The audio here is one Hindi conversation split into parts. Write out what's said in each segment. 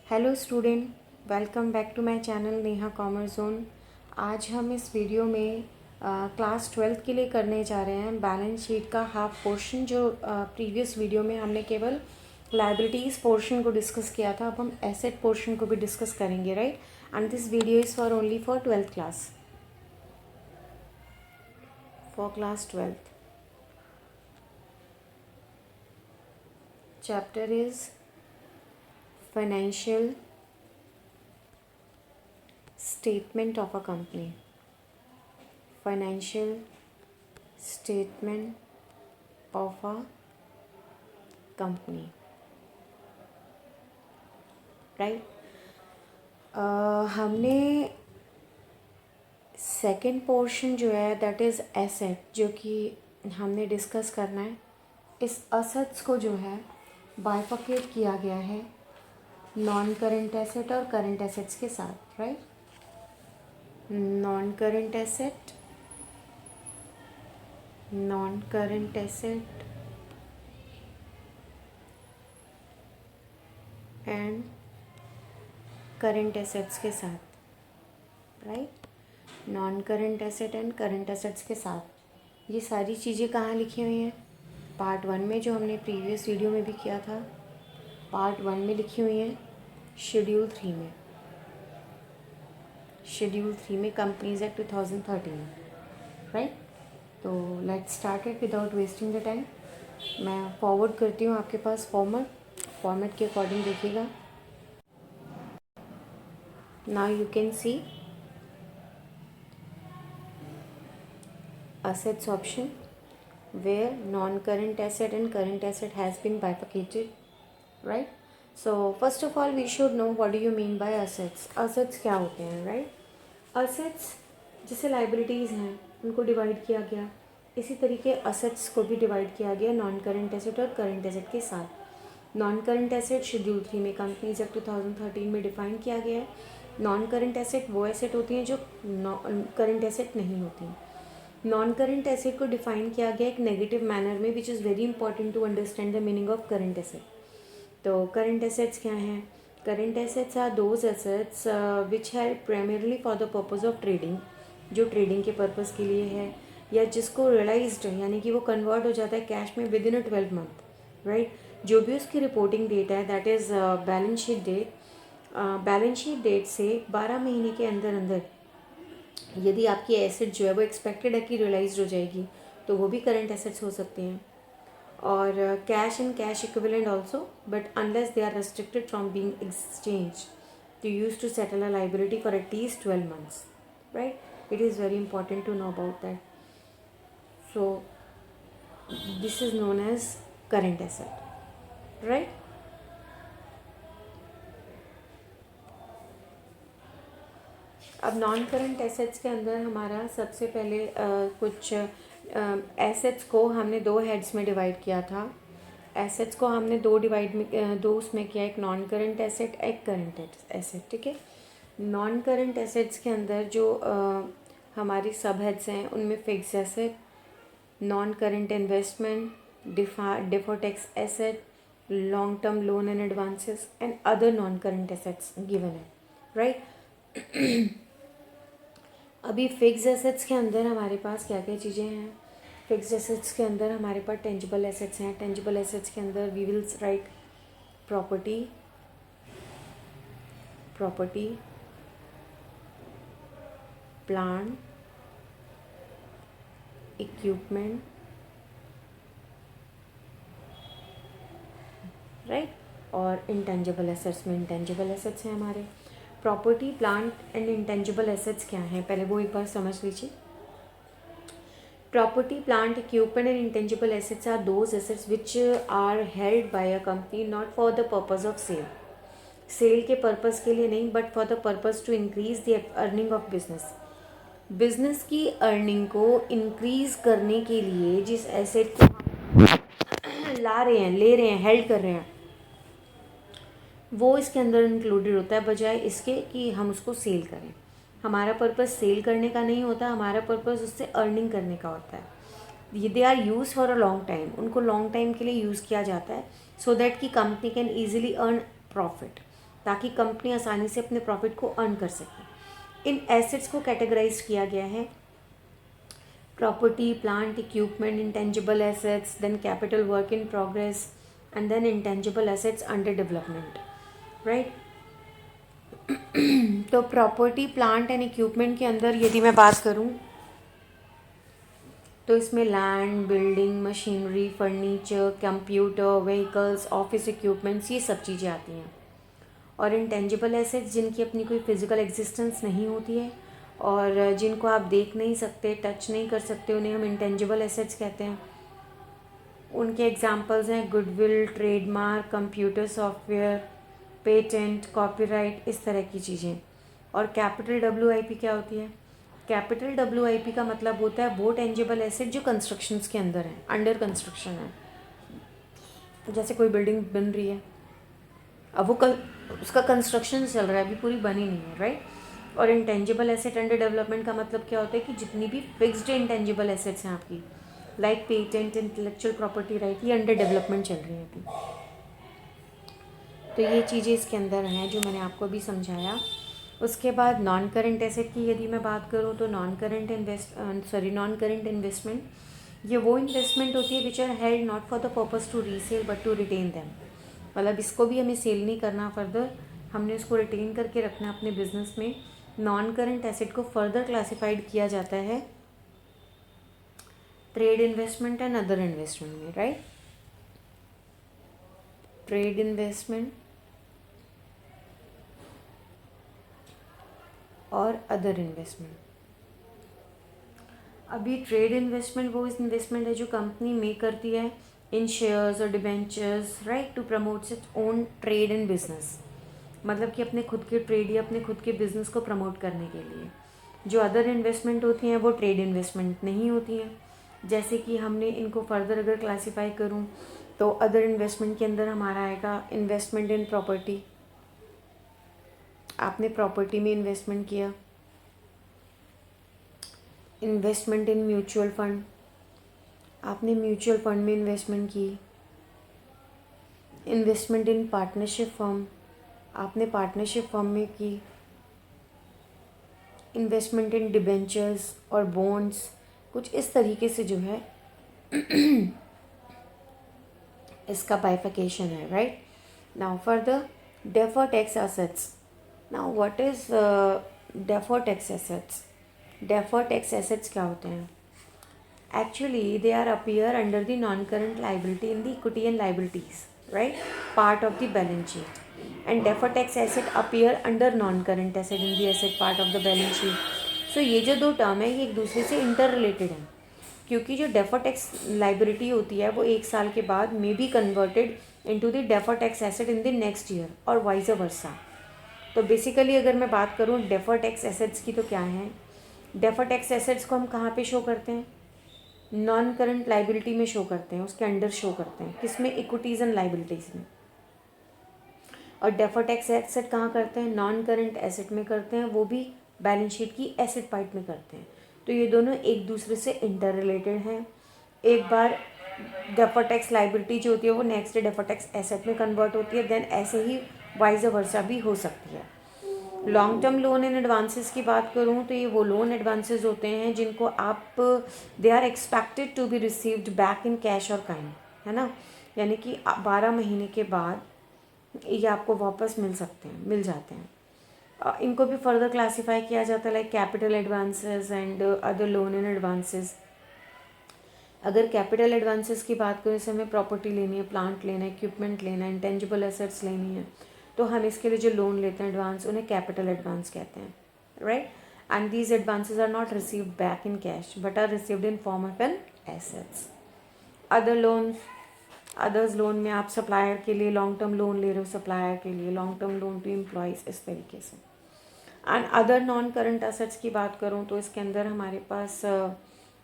Hello student, welcome back to my channel Neha commerce zone. आज हम इस वीडियो में क्लास 12th के लिए करने जा रहे हैं बैलेंस शीट का हाफ पोर्शन। जो प्रीवियस वीडियो में हमने केवल लायबिलिटीज़ पोर्शन को डिस्कस किया था, अब हम एसेट पोर्शन को भी डिस्कस करेंगे, right. And this video is for only for 12th class, for class 12th। Chapter is financial statement of a company. Financial statement of a company, right? हमने सेकेंड पोर्शन जो है दैट इज़ एसेट, जो कि हमने डिस्कस करना है। इस असेट्स को जो है बाइफर्केट किया गया है नॉन करेंट एसेट और करेंट एसेट्स के साथ, right. Non current asset and current assets के साथ, right. Non current asset and current assets के साथ ये सारी चीज़ें कहाँ लिखी हुई हैं? पार्ट 1 में, जो हमने प्रीवियस वीडियो में भी किया था, पार्ट 1 में लिखी हुई हैं। शेड्यूल 3 में, कंपनीज एक्ट 2013, राइट। तो let's start it without wasting the time. मैं फॉरवर्ड करती हूँ आपके पास फॉर्मेट के अकॉर्डिंग देखिएगा। Now you can see assets option where non-current asset and current asset has been bifurcated, right? So first of all we should know what do you mean by assets. Assets क्या होते हैं, right? Assets जैसे liabilities हैं उनको डिवाइड किया गया, इसी तरीके assets को भी डिवाइड किया गया नॉन करेंट एसेट और करेंट एसेट के साथ। नॉन करेंट एसेट शेड्यूल 3 में कंपनीज एक्ट 2013 में डिफाइन किया गया है। नॉन करेंट एसेट वो एसेट होती हैं जो करेंट एसेट नहीं होती। नॉन करेंट एसेट को डिफाइन किया गया एक नेगेटिव मैनर में, which is very important to understand the meaning of current asset. तो करेंट एसेट्स क्या हैं? Current assets are those assets which है primarily for the purpose of trading, जो ट्रेडिंग के पर्पज़ के लिए है, या जिसको रियलाइज्ड यानी कि वो कन्वर्ट हो जाता है कैश में within a 12 month, right. जो भी उसकी रिपोर्टिंग डेट है that is balance sheet date. Balance sheet date से 12 महीने के अंदर अंदर यदि आपकी एसेट जो है वो एक्सपेक्टेड है कि रियलाइज हो जाएगी, तो वो भी करंट एसेट्स हो सकते हैं। और cash and cash equivalent also, but unless they are restricted from being exchange to use to settle a liability for at least 12 months, right. It is very important to know about that. So this is known as current asset, right. अब नॉन करंट एसेट्स के अंदर हमारा सबसे पहले कुछ एसेट्स को हमने दो हेड्स में डिवाइड किया था। एसेट्स को हमने दो उसमें किया, एक नॉन करंट एसेट, एक करंट एसेट, ठीक है। नॉन करंट एसेट्स के अंदर जो हमारी सब हेड्स हैं उनमें fix asset, non current investment, default tax asset, long term loan and advances and other non current assets given है, राइट। अभी फिक्स एसेट्स के अंदर हमारे पास क्या क्या चीज़ें हैं? फिक्स एसेट्स के अंदर हमारे पास टेंजिबल एसेट्स हैं। टेंजिबल एसेट्स के अंदर we will write property, plant, equipment, right. और इंटेंजिबल एसेट्स में इंटेंजिबल एसेट्स हैं हमारे। Property, plant and intangible assets क्या हैं, पहले वो एक बार समझ लीजिए। Property, plant, equipment and intangible assets are those assets which are held by a company not for the purpose of sale. Sale के पर्पज़ के लिए नहीं, but for the purpose to increase the earning of business. Business की अर्निंग को इंक्रीज करने के लिए जिस एसेट को ला रहे हैं, ले रहे हैं, हेल्ड कर रहे हैं, वो इसके अंदर इंक्लूडेड होता है, बजाय इसके कि हम उसको सेल करें। हमारा पर्पज़ सेल करने का नहीं होता, हमारा पर्पज़ उससे अर्निंग करने का होता है। ये they are use for a long time, उनको लॉन्ग टाइम के लिए यूज़ किया जाता है, सो दैट कि company can easily earn profit. ताकि कंपनी आसानी से अपने प्रॉफिट को अर्न कर सके। इन एसेट्स को कैटेगराइज किया गया है property, plant, equipment, intangible assets, then capital work in progress and then intangible assets under development, right. तो प्रॉपर्टी, प्लांट एंड इक्विपमेंट के अंदर यदि मैं बात करूं तो इसमें land, building, machinery, furniture, computer, vehicles, office equipments, ये सब चीज़ें आती हैं। और इंटेंजिबल एसेट्स जिनकी अपनी कोई फिजिकल एग्जिस्टेंस नहीं होती है और जिनको आप देख नहीं सकते, टच नहीं कर सकते, उन्हें हम इंटेंजिबल एसेट्स कहते हैं। उनके एग्जांपल्स हैं goodwill, trademark, computer software, patent, copyright, इस तरह की चीज़ें। और कैपिटल WIP क्या होती है? कैपिटल WIP का मतलब होता है वो टेंजिबल एसेट जो कंस्ट्रक्शंस के अंदर है, अंडर कंस्ट्रक्शन है। जैसे कोई बिल्डिंग बन रही है, अब वो उसका कंस्ट्रक्शन चल रहा है, अभी पूरी बनी नहीं है, राइट। और इंटेंजिबल एसेट अंडर डेवलपमेंट का मतलब क्या होता है कि जितनी भी फिक्स्ड इंटेंजिबल एसेट्स हैं आपकी, like patent, intellectual property right, ये अंडर डेवलपमेंट चल रही हैं अभी। तो ये चीज़ें इसके अंदर हैं जो मैंने आपको अभी समझाया। उसके बाद नॉन करेंट एसेट की यदि मैं बात करूँ तो नॉन करेंट इन्वेस्टमेंट, ये वो इन्वेस्टमेंट होती है which are held not for the purpose to resale but to retain them. मतलब इसको भी हमें सेल नहीं करना फर्दर, हमने उसको रिटेन करके रखना अपने बिजनेस में। नॉन करेंट एसेट को फर्दर क्लासिफाइड किया जाता है trade investment and other investment में, राइट। ट्रेड इन्वेस्टमेंट और अदर इन्वेस्टमेंट। अभी ट्रेड इन्वेस्टमेंट वो इन्वेस्टमेंट है जो कंपनी में करती है इन शेयर्स और debentures, right, to promote its own trade and business. मतलब कि अपने खुद के ट्रेड या अपने खुद के बिजनेस को प्रमोट करने के लिए। जो अदर इन्वेस्टमेंट होती हैं वो ट्रेड इन्वेस्टमेंट नहीं होती हैं। जैसे कि हमने इनको फर्दर अगर क्लासीफाई करूँ तो अदर इन्वेस्टमेंट के अंदर हमारा आएगा इन्वेस्टमेंट इन प्रॉपर्टी। आपने प्रॉपर्टी में इन्वेस्टमेंट किया। इन्वेस्टमेंट इन म्यूचुअल फंड, आपने म्यूचुअल फंड में इन्वेस्टमेंट की। इन्वेस्टमेंट इन पार्टनरशिप फर्म, आपने पार्टनरशिप फर्म में की। इन्वेस्टमेंट इन डिबेंचर्स और बॉन्ड्स, कुछ इस तरीके से जो है इसका बाइफिकेशन है, right. Now further deferred tax assets. Now what is deferred tax assets? Deferred tax assets क्या होते हैं? Actually, they are appear under the non-current liability in the equity and liabilities, right? Part of the balance sheet. And deferred tax asset appear under non-current asset in the asset part of the balance sheet. So ये जो दो टर्म है ये एक दूसरे से इंटर रिलेटेड हैं, क्योंकि जो डेफर्ड टैक्स लाइबिलिटी होती है वो 1 साल के बाद may be converted into the deferred tax asset in the next year और वाइस वर्सा। तो बेसिकली अगर मैं बात करूँ डेफर्ड टैक्स एसेट्स की तो क्या है? डेफर्ड टैक्स एसेट्स को हम कहाँ पे शो करते हैं? नॉन करंट लाइबिलिटी में शो करते हैं, उसके अंडर शो करते हैं, किसमें? इक्विटीज़ एंड लाइबिलिटीज़ में। और डेफर्ड टैक्स एसेट कहाँ करते हैं? नॉन करंट एसेट में करते हैं, वो भी बैलेंस शीट की एसेट पार्ट में करते हैं। तो ये दोनों एक दूसरे से इंटर रिलेटेड हैं। एक बार डेफर्ड टैक्स लाइबिलिटी जो होती है वो नेक्स्ट डेफर्ड टैक्स एसेट में कन्वर्ट होती है, देन ऐसे ही वाइस वर्सा भी हो सकती है। Long term loan and advances की बात करूँ तो ये वो लोन एडवांसेस होते हैं जिनको आप they are expected to be received back in cash और काइंड, है ना। यानी कि 12 महीने के बाद ये आपको वापस मिल सकते हैं, मिल जाते हैं। इनको भी फर्दर क्लासीफाई किया जाता है like capital advances and other loan and advances. अगर कैपिटल एडवांसेस की बात करें, जैसे हमें प्रॉपर्टी लेनी है, प्लांट लेना है, इक्विपमेंट लेना है, इंटेंजिबल एसेट्स लेनी है, तो हम इसके लिए जो लोन लेते हैं एडवांस, उन्हें कैपिटल एडवांस कहते हैं, right. And these advances are not received back in cash but are received in form of an assets. Other loan, others loan में आप सप्लायर के लिए लॉन्ग टर्म लोन ले रहे हो, सप्लायर के लिए long term loan to employees, इस तरीके से। And other non current assets की बात करूँ तो इसके अंदर हमारे पास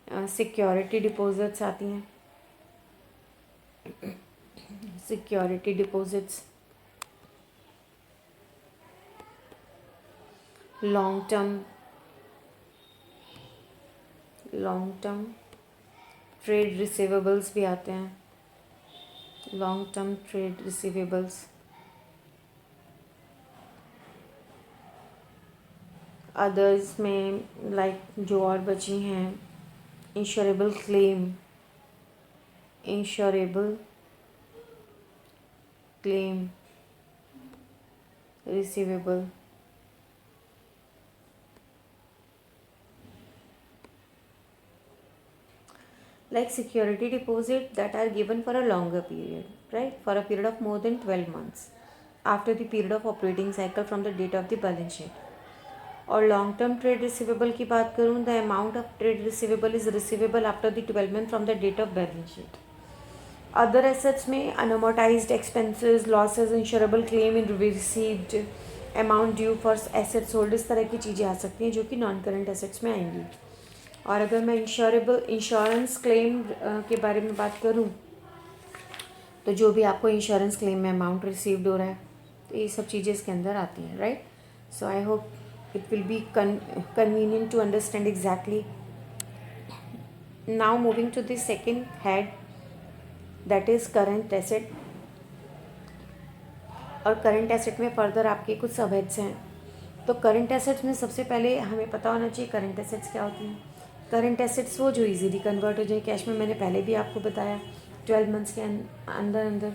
सिक्योरिटी डिपॉजिट्स आती हैं। Security deposits, long term trade receivables भी आते हैं। Long term trade receivables, others में लाइक जो और बची हैं, insurable claim, insurable claim, receivable, like security deposit that are given for a longer period, right, for a period of more than 12 months after the period of operating cycle from the date of the balance sheet. और लॉन्ग टर्म ट्रेड रिसीवेबल की बात करूँ, the amount of trade receivable is receivable after the 12 month from the date of balance sheet. Other assets में unamortized expenses, losses, insurable claim in received, amount due for assets hold, इस तरह की चीज़ें आ सकती हैं जो कि नॉन करेंट एसेट्स में आएंगी. और अगर मैं इंश्योरेंस क्लेम के बारे में बात करूं, तो जो भी आपको इंश्योरेंस क्लेम में अमाउंट रिसीव्ड हो रहा है, तो ये सब चीज़ें इसके अंदर आती हैं, right. So I hope it will be convenient to understand exactly. Now moving to the second head, that is current asset. और करंट एसेट में फर्दर आपके कुछ सब हेड्स हैं. तो करंट एसेट्स में सबसे पहले हमें पता होना चाहिए करंट एसेट्स क्या होती हैं. करंट एसेट्स वो जो इजीली कन्वर्ट हो जाए कैश में, मैंने पहले भी आपको बताया 12 मंथ्स के अंदर अंदर.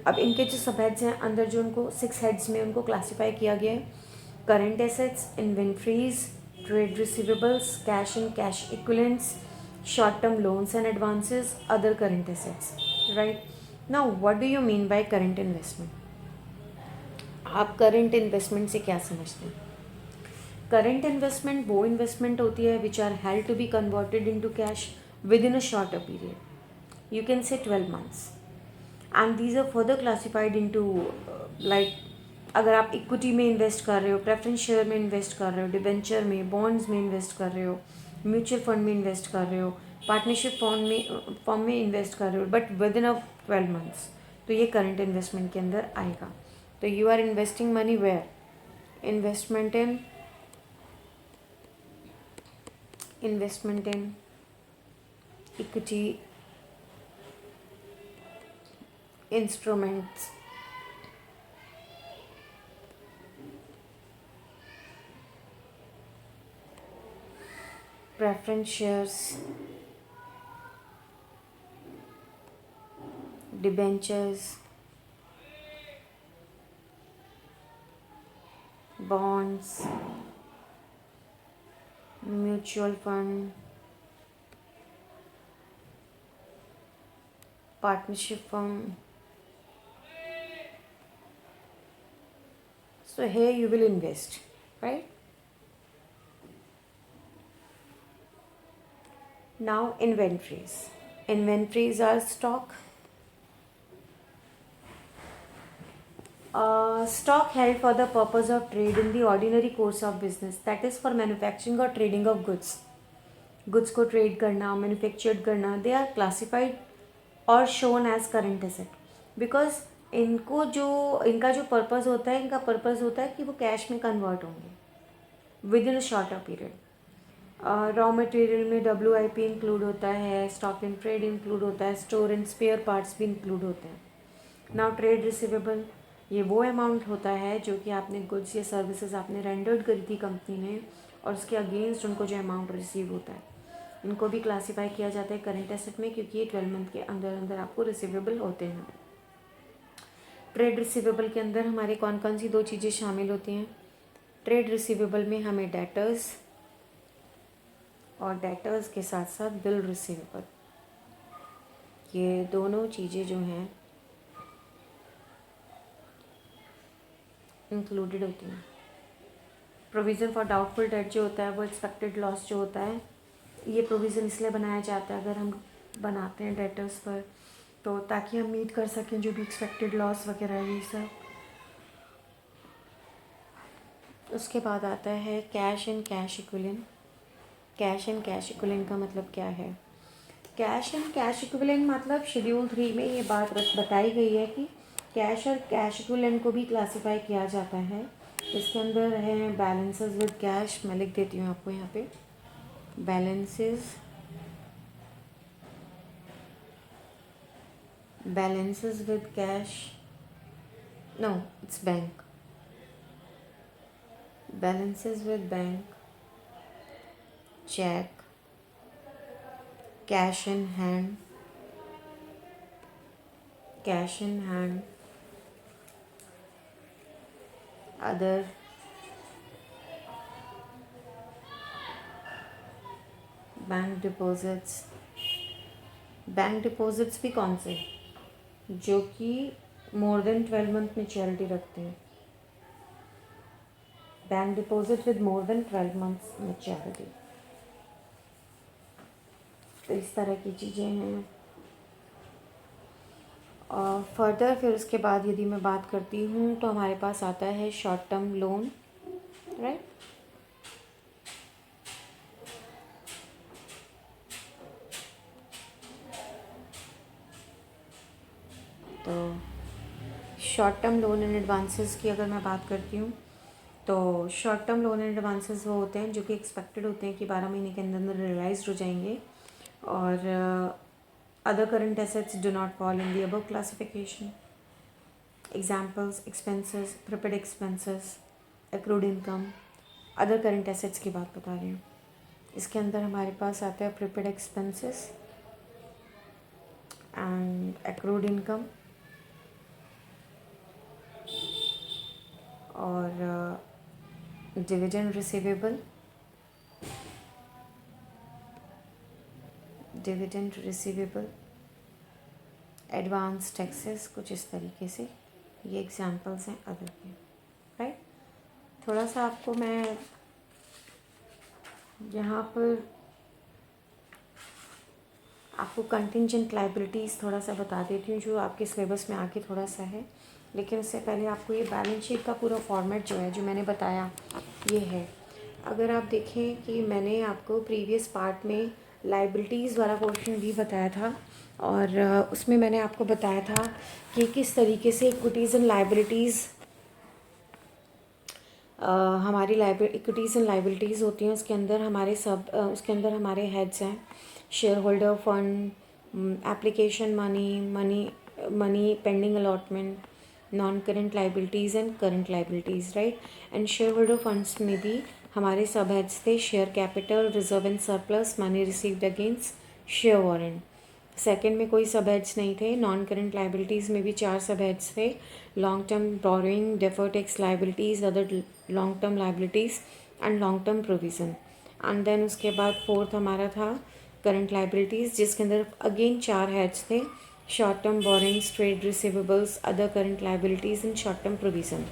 अब इनके जो सब हेड्स हैं अंदर, जो उनको 6 हेड्स में उनको क्लासीफाई किया गया है. Current assets, inventories, trade receivables, cash and cash equivalents, short term loans and advances, other current assets, right. Now what do you mean by current investment? आप करंट इन्वेस्टमेंट से क्या समझते हैं? करंट इन्वेस्टमेंट वो इन्वेस्टमेंट होती है which are held to be converted into cash within a shorter period, you can say 12 months, and these are further classified into like, अगर आप इक्विटी में इन्वेस्ट कर रहे हो, प्रेफरेंस शेयर में इन्वेस्ट कर रहे हो, डिबेंचर में, बॉन्ड्स में इन्वेस्ट कर रहे हो, म्यूचुअल फंड में इन्वेस्ट कर रहे हो, पार्टनरशिप फॉर्म में इन्वेस्ट कर रहे हो, but within a 12 months, तो ये करंट इन्वेस्टमेंट के अंदर आएगा. तो you are investing money where? Investment in equity instruments, preference shares, debentures, bonds, mutual fund, partnership firm. So here you will invest, right? Now inventories. Inventories are stock. Stock held for the purpose of trade in the ordinary course of business, that is for manufacturing or trading of goods. Goods को trade करना, manufactured करना, they are classified or shown as current asset because इनका जो पर्पज़ होता है, इनका पर्पज़ होता है कि वो कैश में कन्वर्ट होंगे with in a shorter period. Raw material में WIP इंक्लूड होता है, स्टॉक एंड ट्रेड इंक्लूड होता है, स्टोर एंड स्पेयर पार्ट्स भी इंक्लूड होते हैं. नाउ ट्रेड रिसीवेबल, ये वो अमाउंट होता है जो कि आपने गुड्स या सर्विसेज आपने रेंडर्ड करी थी कंपनी ने, और उसके अगेंस्ट उनको जो अमाउंट रिसीव होता है, इनको भी क्लासीफाई किया जाता है करंट एसेट में, क्योंकि ये 12 मंथ के अंदर अंदर आपको रिसीवेबल होते हैं. ट्रेड रिसीवेबल के अंदर हमारे कौन कौन सी 2 चीज़ें शामिल होती हैं? ट्रेड रिसीवेबल में हमें डेटर्स और डेटर्स के साथ साथ बिल रिसीवेबल, ये दोनों चीज़ें जो हैं इंक्लूडेड होती हैं. प्रोविज़न फॉर डाउटफुल डेट जो होता है, वो एक्सपेक्टेड लॉस जो होता है, ये प्रोविज़न इसलिए बनाया जाता है अगर हम बनाते हैं डेटर्स पर, तो ताकि हम मीट कर सकें जो भी एक्सपेक्टेड लॉस वगैरह ये सब. उसके बाद आता है cash and cash equivalent. Cash and cash equivalent का मतलब क्या है? कैश एंड कैश इक्विवेलेंट मतलब शेड्यूल 3 में ये बात बताई गई है कि कैश और कैश इक्विवेलेंट को भी क्लासीफाई किया जाता है. इसके अंदर है बैलेंसेस विद कैश, मैं लिख देती हूँ आपको यहाँ पे, balances with cash, no, it's bank, balances with bank, check, cash in hand, other bank deposits भी कौन से, जो कि मोर देन 12 मंथ मेच्योरिटी रखते हैं, bank deposit with more than 12 months maturity. तो इस तरह की चीज़ें हैं। और फर्दर फिर उसके बाद यदि मैं बात करती हूँ तो हमारे पास आता है शॉर्ट टर्म लोन, राइट। तो short term loan and advances की अगर मैं बात करती हूँ तो short term loan and advances वो होते हैं जो कि एक्सपेक्टेड होते हैं कि 12 महीने के अंदर अंदर रियलाइज हो जाएंगे। और other current assets do not fall in the above classification. Examples expenses, prepaid expenses, accrued income, other current assets की बात बता रही हूँ। इसके अंदर हमारे पास आता है prepaid expenses and accrued income और डिविडेंड रिसीवेबल, एडवांस टैक्सेस, कुछ इस तरीके से ये एग्जांपल्स हैं अदर के, राइट। थोड़ा सा आपको मैं यहाँ पर आपको कंटिंजेंट लाइबिलिटीज़ थोड़ा सा बता देती हूँ जो आपके सिलेबस में आके थोड़ा सा है। लेकिन उससे पहले आपको ये बैलेंस शीट का पूरा फॉर्मेट जो है जो मैंने बताया ये है। अगर आप देखें कि मैंने आपको प्रीवियस पार्ट में लाइबिलिटीज़ वाला पोर्शन भी बताया था और उसमें मैंने आपको बताया था कि किस तरीके से इक्विटीज़ एंड लाइबिलिटीज़ हमारी इक्विटीज़ एंड लाइबिलिटीज़ होती हैं। उसके अंदर हमारे हेड्स हैं share holder fund, application money pending allotment, non current liabilities and current liabilities, right. And share holder funds में भी हमारे सब हेड्स थे share capital, reserve and surplus, money received against share warrant. Second में कोई सब हेड्स नहीं थे। नॉन करेंट लाइबिलिटीज़ में भी 4 सब हेड्स थे, long term borrowing, deferred tax liabilities, other long term liabilities and long term provision. And then उसके बाद फोर्थ हमारा था करंट लाइबिलिटीज़ जिसके अंदर अगेन 4 हेड्स थे, short term borrowings, trade receivables, other current liabilities and short term provision.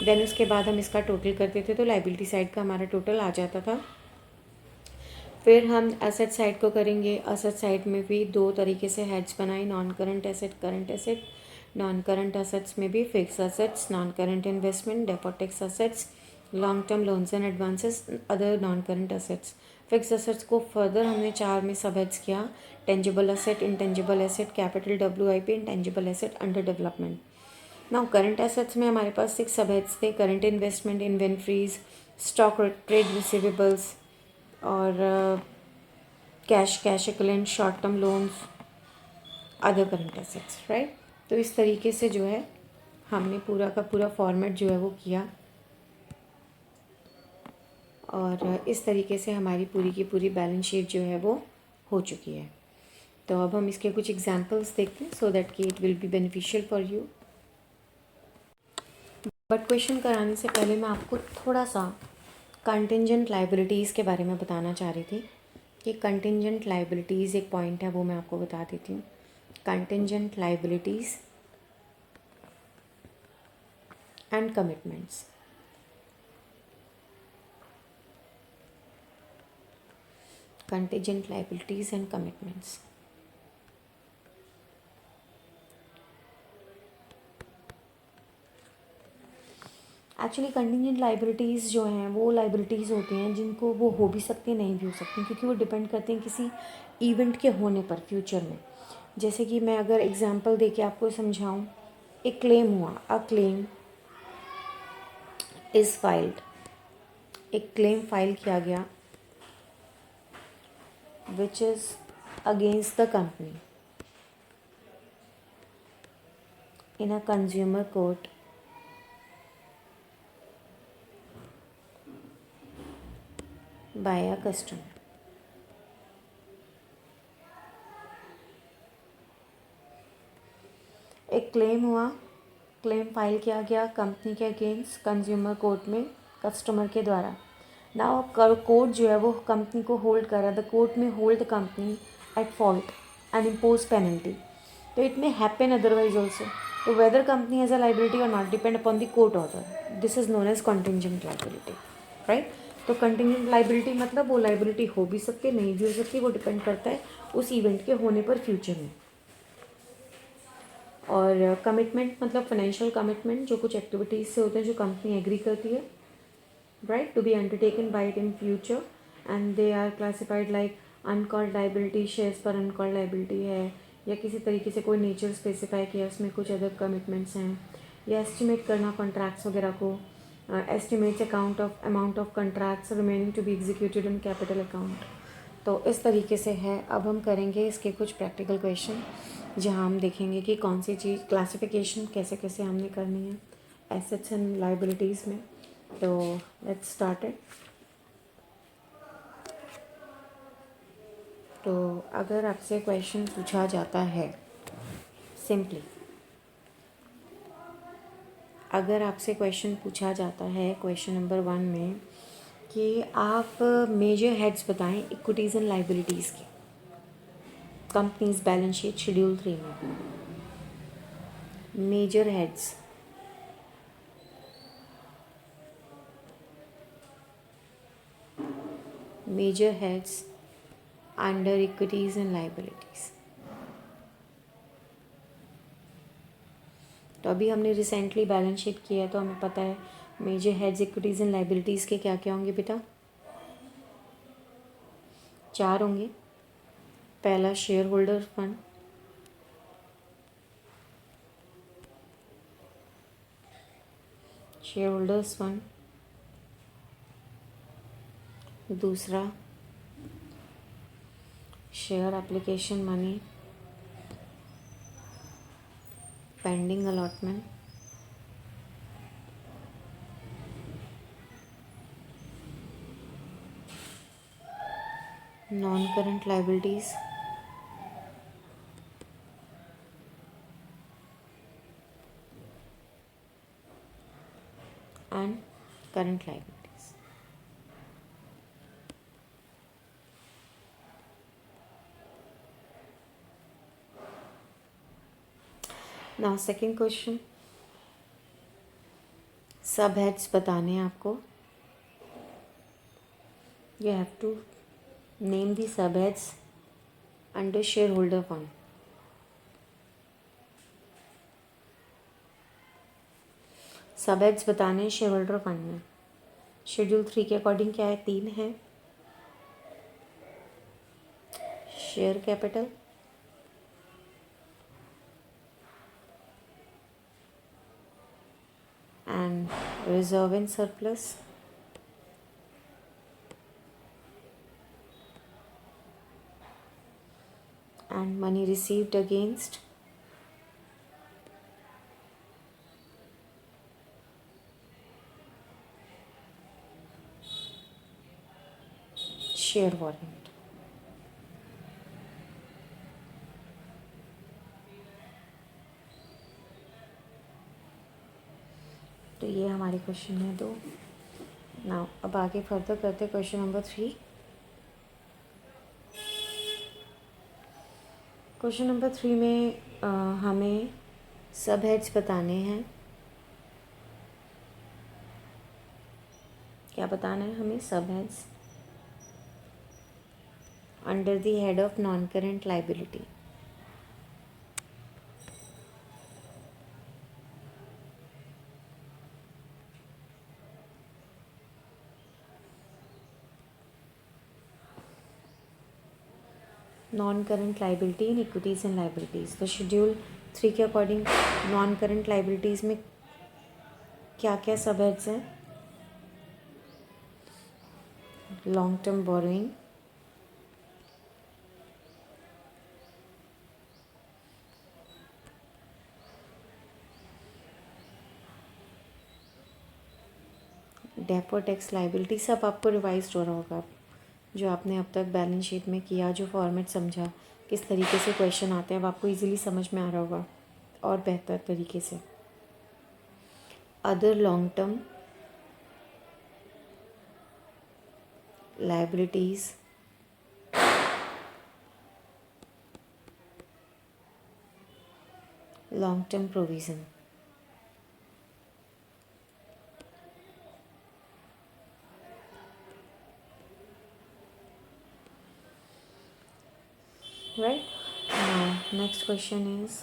Then उसके बाद हम इसका टोटल करते थे तो लाइबिलिटी साइड का हमारा टोटल आ जाता था। फिर हम एसेट साइड को करेंगे। एसेट साइड में भी 2 तरीके से हेड्स बनाए, non current asset, current asset. Non current assets में भी fix assets, non current investment, deferred tax assets, long term loans and advances, other non current assets. Fix assets को फर्दर हमने 4 में सब हेड्स किया, tangible asset, intangible asset, capital, WIP, intangible asset, under development. Now current assets में हमारे पास 6 सब हेड्स थे, current investment, inventories, stock, trade receivables और cash equivalent, short term loans, other current assets, right. तो इस तरीके से जो है हमने पूरा का पूरा फॉर्मेट जो है वो किया और इस तरीके से हमारी पूरी की पूरी बैलेंस शीट जो है वो हो चुकी है। तो अब हम इसके कुछ एग्जांपल्स देखते हैं सो दैट कि it will be beneficial for you. But question कराने से पहले मैं आपको थोड़ा सा कंटिंजेंट लाइबिलिटीज़ के बारे में बताना चाह रही थी कि कंटिंजेंट लाइबिलिटीज़ एक पॉइंट है, वो मैं आपको बता देती हूँ। Contingent liabilities and commitments. Contingent liabilities and commitments. Actually contingent liabilities जो हैं वो लाइबिलिटीज़ होती हैं जिनको वो हो भी सकती हैं, नहीं भी हो सकती, क्योंकि वो डिपेंड करते हैं किसी इवेंट के होने पर फ्यूचर में। जैसे कि मैं अगर एग्जांपल देके आपको समझाऊं, एक क्लेम हुआ, अ क्लेम इज़ फाइल्ड, एक क्लेम फाइल किया गया which is against the company in a consumer court by a customer, claim हुआ, क्लेम फाइल किया गया कंपनी के अगेंस्ट कंज्यूमर कोर्ट में कस्टमर के द्वारा। नाउ कोर्ट जो है वो कंपनी को होल्ड कर रहा है, द कोर्ट में hold the company at fault and impose penalty. तो it may happen otherwise also. तो whether company has a liability और not depend upon the court order, this is known as contingent liability, right. तो कंटिंजेंट लाइबिलिटी मतलब वो लाइबिलिटी हो भी सकती है, नहीं भी हो सकती, वो डिपेंड करता है उस इवेंट के होने पर फ्यूचर में। और कमिटमेंट मतलब फाइनेंशियल कमिटमेंट, जो कुछ एक्टिविटीज़ से होते हैं जो कंपनी एग्री करती है, right, to be undertaken by it in future, and they are classified like uncalled liability, shares पर अनकॉल्ड लाइबिलिटी है, या किसी तरीके से कोई नेचर स्पेसिफाई किया उसमें कुछ अदर कमिटमेंट्स हैं, या एस्टिमेट करना कॉन्ट्रैक्ट्स वगैरह को, estimates amount of contracts remaining to be executed in capital account. तो इस तरीके से है। अब हम करेंगे इसके कुछ प्रैक्टिकल क्वेश्चन, जहां हम देखेंगे कि कौन सी चीज़ क्लासिफिकेशन कैसे कैसे हमने करनी है एसेट्स एंड लाइबिलिटीज़ में। तो लेट्स स्टार्ट इट। तो अगर आपसे क्वेश्चन पूछा जाता है सिंपली, अगर आपसे क्वेश्चन पूछा जाता है क्वेश्चन नंबर 1 में कि आप मेजर हेड्स बताएं इक्विटीज़ एंड लाइबिलिटीज़ के कंपनीज बैलेंस शीट शेड्यूल 3 में। Major heads, major heads under equities and liabilities. तो अभी हमने रिसेंटली बैलेंस शीट किया है, तो हमें पता है major heads equities and liabilities के क्या क्या होंगे बेटा। 4 होंगे। पहला share holder fund, share holders fund. दूसरा share application money, pending allotment. Non current liabilities, and current liabilities. Now second question, sub heads बताने हैं आपको। You have to name the sub heads under share holder fund. Sub heads बताने हैं शेयर होल्डर फंड में। शेड्यूल 3 के अकॉर्डिंग क्या है, 3 है। Share capital, and reserve and surplus, and money received against share warrant। तो ये हमारे क्वेश्चन है 2। नाउ अब आगे फर्दर करते क्वेश्चन नंबर 3। क्वेश्चन नंबर 3 में हमें सब हेड्स बताने हैं। क्या बताना है हमें, सब heads under the head of non current liability. Non current liability in equities and liabilities. तो शेड्यूल 3 के अकॉर्डिंग नॉन करंट लाइबिलिटीज़ में क्या क्या सब हेड्स हैं। Long term borrowing, deferred tax liability. सब आपको रिवाइज हो रहा होगा, जो आपने अब तक बैलेंस शीट में किया, जो फॉर्मेट समझा, किस तरीके से क्वेश्चन आते हैं, अब आपको इजीली समझ में आ रहा होगा। और बेहतर तरीके से। Other long term liabilities, long term provision. Right? Now, next question is,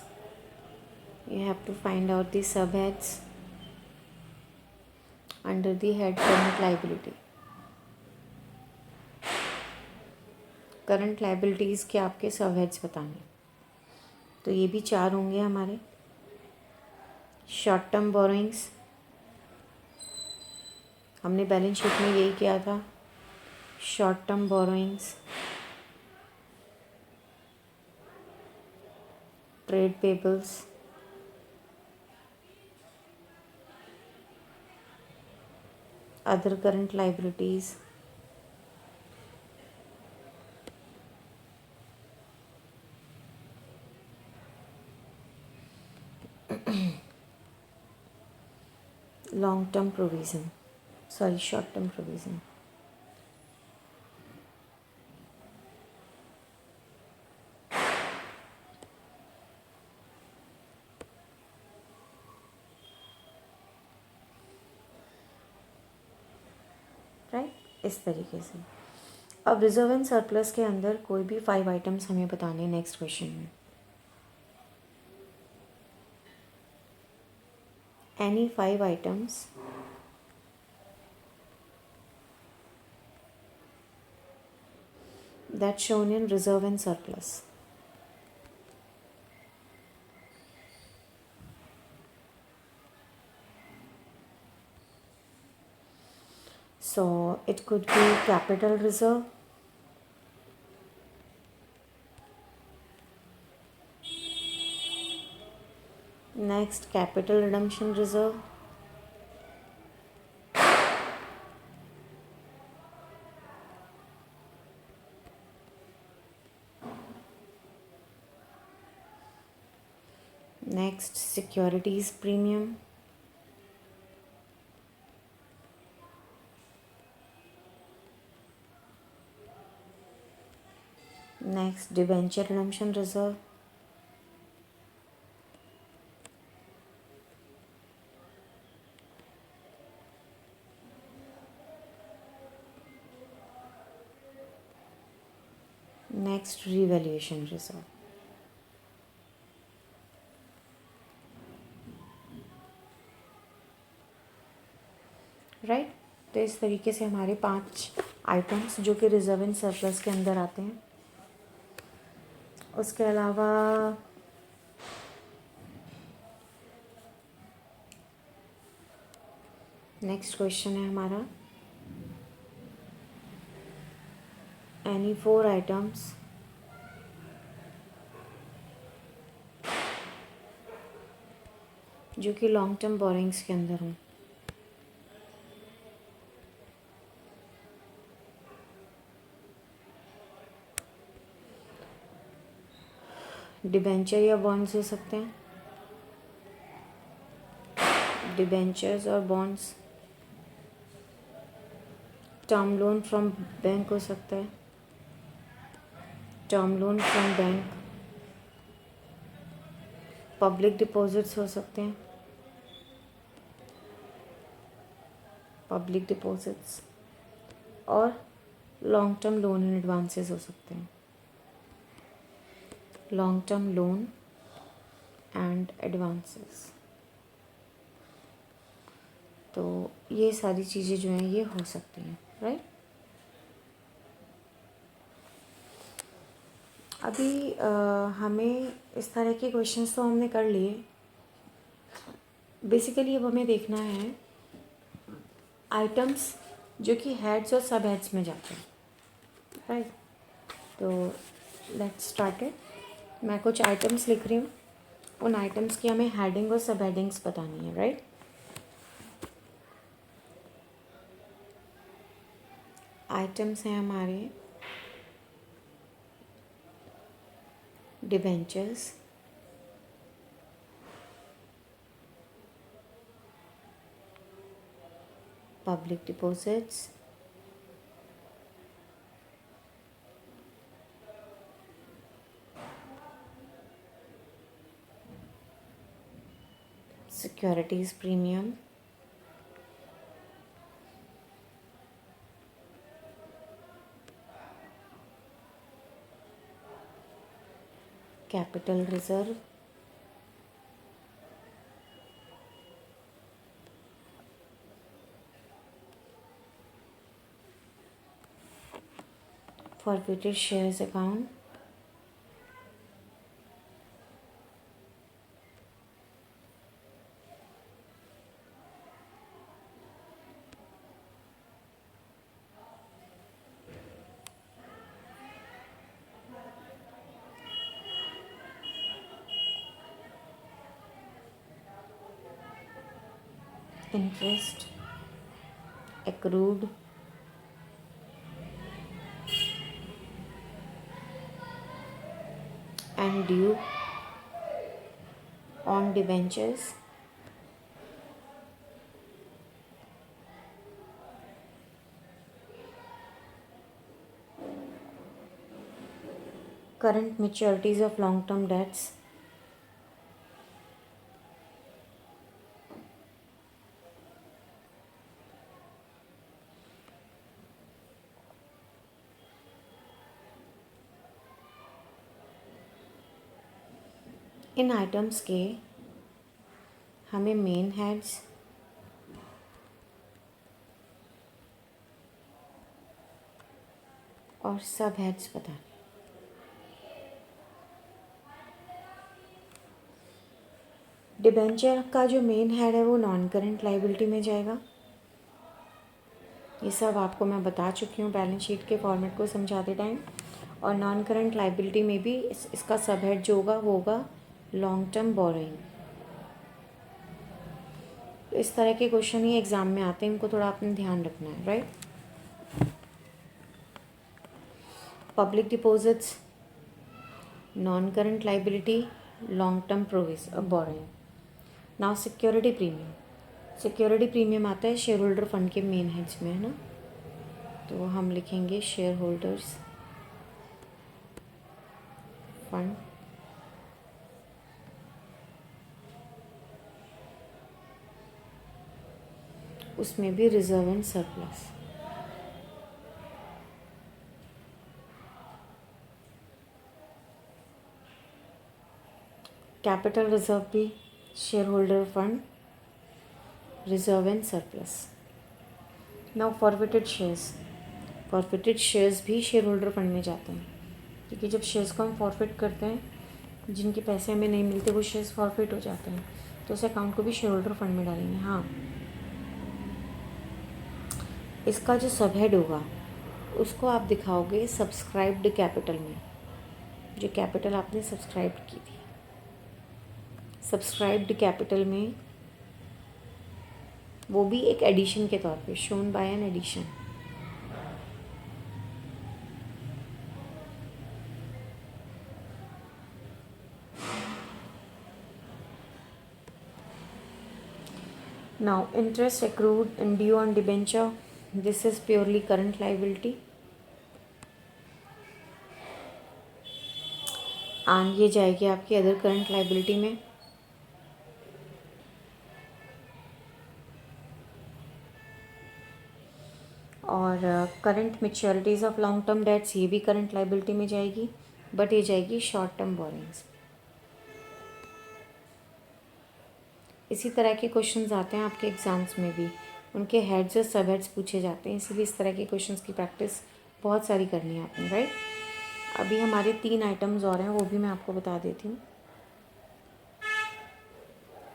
you have to find out the subheads under the head current liability. Current liabilities के आपके सबहेड्स बताने, तो ये भी 4 होंगे हमारे। शॉर्ट टर्म बोरोइंग्स, हमने बैलेंस शीट में यही किया था। Short term borrowings, trade payables, other current liabilities, long term provision, sorry short term provision. Right, इस तरीके से। अब रिजर्व एंड सरप्लस के अंदर कोई भी 5 आइटम्स हमें बताने नेक्स्ट क्वेश्चन में। Any 5 items that shown in reserve and surplus. So it could be capital reserve, next capital redemption reserve, next securities premium, next debenture redemption reserve, next revaluation reserve. Right, तो इस तरीके से हमारे 5 आइटम्स जो कि रिजर्व एंड सरप्लस के अंदर आते हैं। उसके अलावा नेक्स्ट क्वेश्चन है हमारा, एनी 4 आइटम्स जो कि लॉन्ग टर्म बोरिंग्स के अंदर हों। डिबेंचर या बॉन्ड्स हो सकते हैं, डिबेंचर्स और bonds. Term loan from bank हो सकता है, term loan from bank. Public deposits हो सकते हैं, पब्लिक डिपॉजिट्स। और long term loan and advances हो सकते हैं, long term loan and advances. तो ये सारी चीज़ें जो हैं ये हो सकती हैं। राइट, अभी हमें इस तरह के क्वेश्चंस तो हमने कर लिए। बेसिकली अब हमें देखना है आइटम्स जो कि हेड्स और सब हेड्स में जाते हैं। राइट, तो लेट्स स्टार्ट इट। मैं कुछ आइटम्स लिख रही हूँ, उन आइटम्स की हमें हेडिंग और सब हेडिंग्स बतानी है। राइट, आइटम्स हैं हमारे debentures, public deposits, securities premium, capital reserve, forfeited shares account, interest accrued, and due on debentures, current maturities of long-term debts, in items के हमें मेन हेड्स और सब हेड्स बताने। डिबेंचर का जो मेन हेड है वो नॉन करेंट लाइबिलिटी में जाएगा। ये सब आपको मैं बता चुकी हूँ बैलेंस शीट के फॉर्मेट को समझाते टाइम। और नॉन करेंट लाइबिलिटी में भी इसका सब हेड जो होगा वो होगा लॉन्ग टर्म बोरोइंग। तो इस तरह के क्वेश्चन ही एग्ज़ाम में आते हैं, इनको थोड़ा आपने ध्यान रखना है, right. Public deposits, non current liability, long term borrowing. Now security premium. Security premium आता है शेयर होल्डर फंड के मेन हेड्स में, है ना। तो हम लिखेंगे शेयर होल्डर्स फंड, उसमें भी reserve and surplus. Capital reserve भी share holder fund, reserve and surplus. Now forfeited shares. Forfeited shares भी शेयर होल्डर फंड में जाते हैं, क्योंकि जब शेयर्स को हम फॉरफिट करते हैं, जिनके पैसे हमें नहीं मिलते वो शेयर्स फॉरफिट हो जाते हैं, तो उस अकाउंट को भी शेयर होल्डर फंड में डालेंगे। हाँ, इसका जो सब हेड होगा उसको आप दिखाओगे सब्सक्राइब्ड कैपिटल में, जो कैपिटल आपने सब्सक्राइब की थी। सब्सक्राइब्ड कैपिटल में वो भी एक एडिशन के तौर पे, shown by an addition. Now interest accrued and due on debenture, this is purely current liability, and ये जाएगी आपकी अदर करंट लाइबिलिटी में। और current maturities of long term debts, ये भी करंट लाइबिलिटी में जाएगी, बट ये जाएगी शॉर्ट टर्म बोरिंग्स। इसी तरह के क्वेश्चंस आते हैं आपके एग्ज़ाम्स में भी, उनके हेड्स और सब हेड्स पूछे जाते हैं, इसीलिए इस तरह के क्वेश्चंस की प्रैक्टिस बहुत सारी करनी है आपने, राइट। अभी हमारे 3 आइटम्स और हैं, वो भी मैं आपको बता देती हूँ।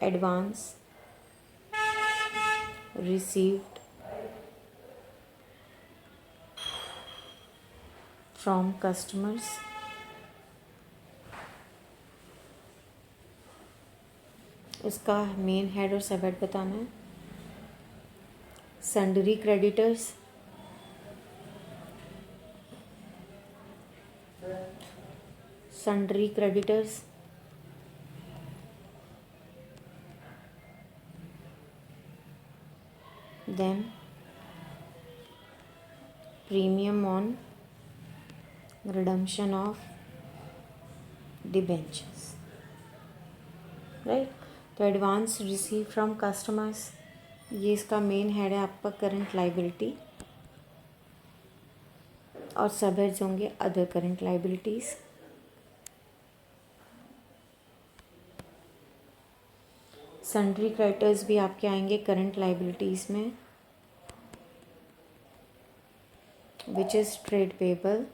एडवांस रिसीव्ड फ्रॉम कस्टमर्स, इसका मेन हेड और सब हेड बताना है। Sundry creditors, sundry creditors, then premium on redemption of debentures, right. तो एडवांस रिसीव फ्रॉम कस्टमर्स, ये इसका मेन हेड है आपका करंट लाइबिलिटी, और सब हेड्स होंगे other current liabilities. Sundry creditors भी आपके आएंगे करंट लाइबिलिटीज़ में, which is trade payable.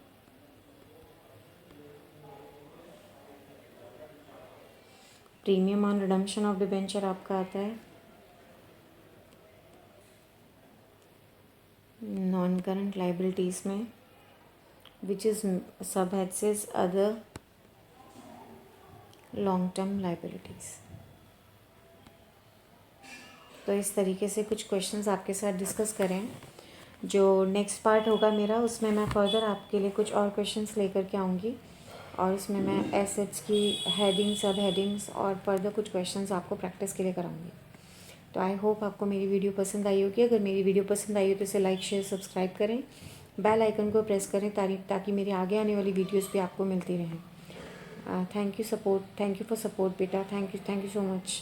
Premium on redemption of debenture आपका आता है नॉन करंट लाइबिलिटीज़ में, विच इज़ सब heads is other long term liabilities. तो इस तरीके से कुछ क्वेश्चंस आपके साथ डिस्कस करें। जो नेक्स्ट पार्ट होगा मेरा, उसमें मैं फर्दर आपके लिए कुछ और क्वेश्चंस लेकर के आऊँगी, और उसमें मैं एसेट्स की हेडिंग, सब हेडिंग्स और फर्दर कुछ क्वेश्चंस आपको प्रैक्टिस के लिए कराऊंगी। तो आई होप आपको मेरी वीडियो पसंद आई होगी। अगर मेरी वीडियो पसंद आई हो तो इसे लाइक शेयर सब्सक्राइब करें, बेल आइकन को प्रेस करें ताकि मेरी आगे आने वाली वीडियोस भी आपको मिलती रहें। थैंक यू फॉर सपोर्ट बेटा। Thank you so much.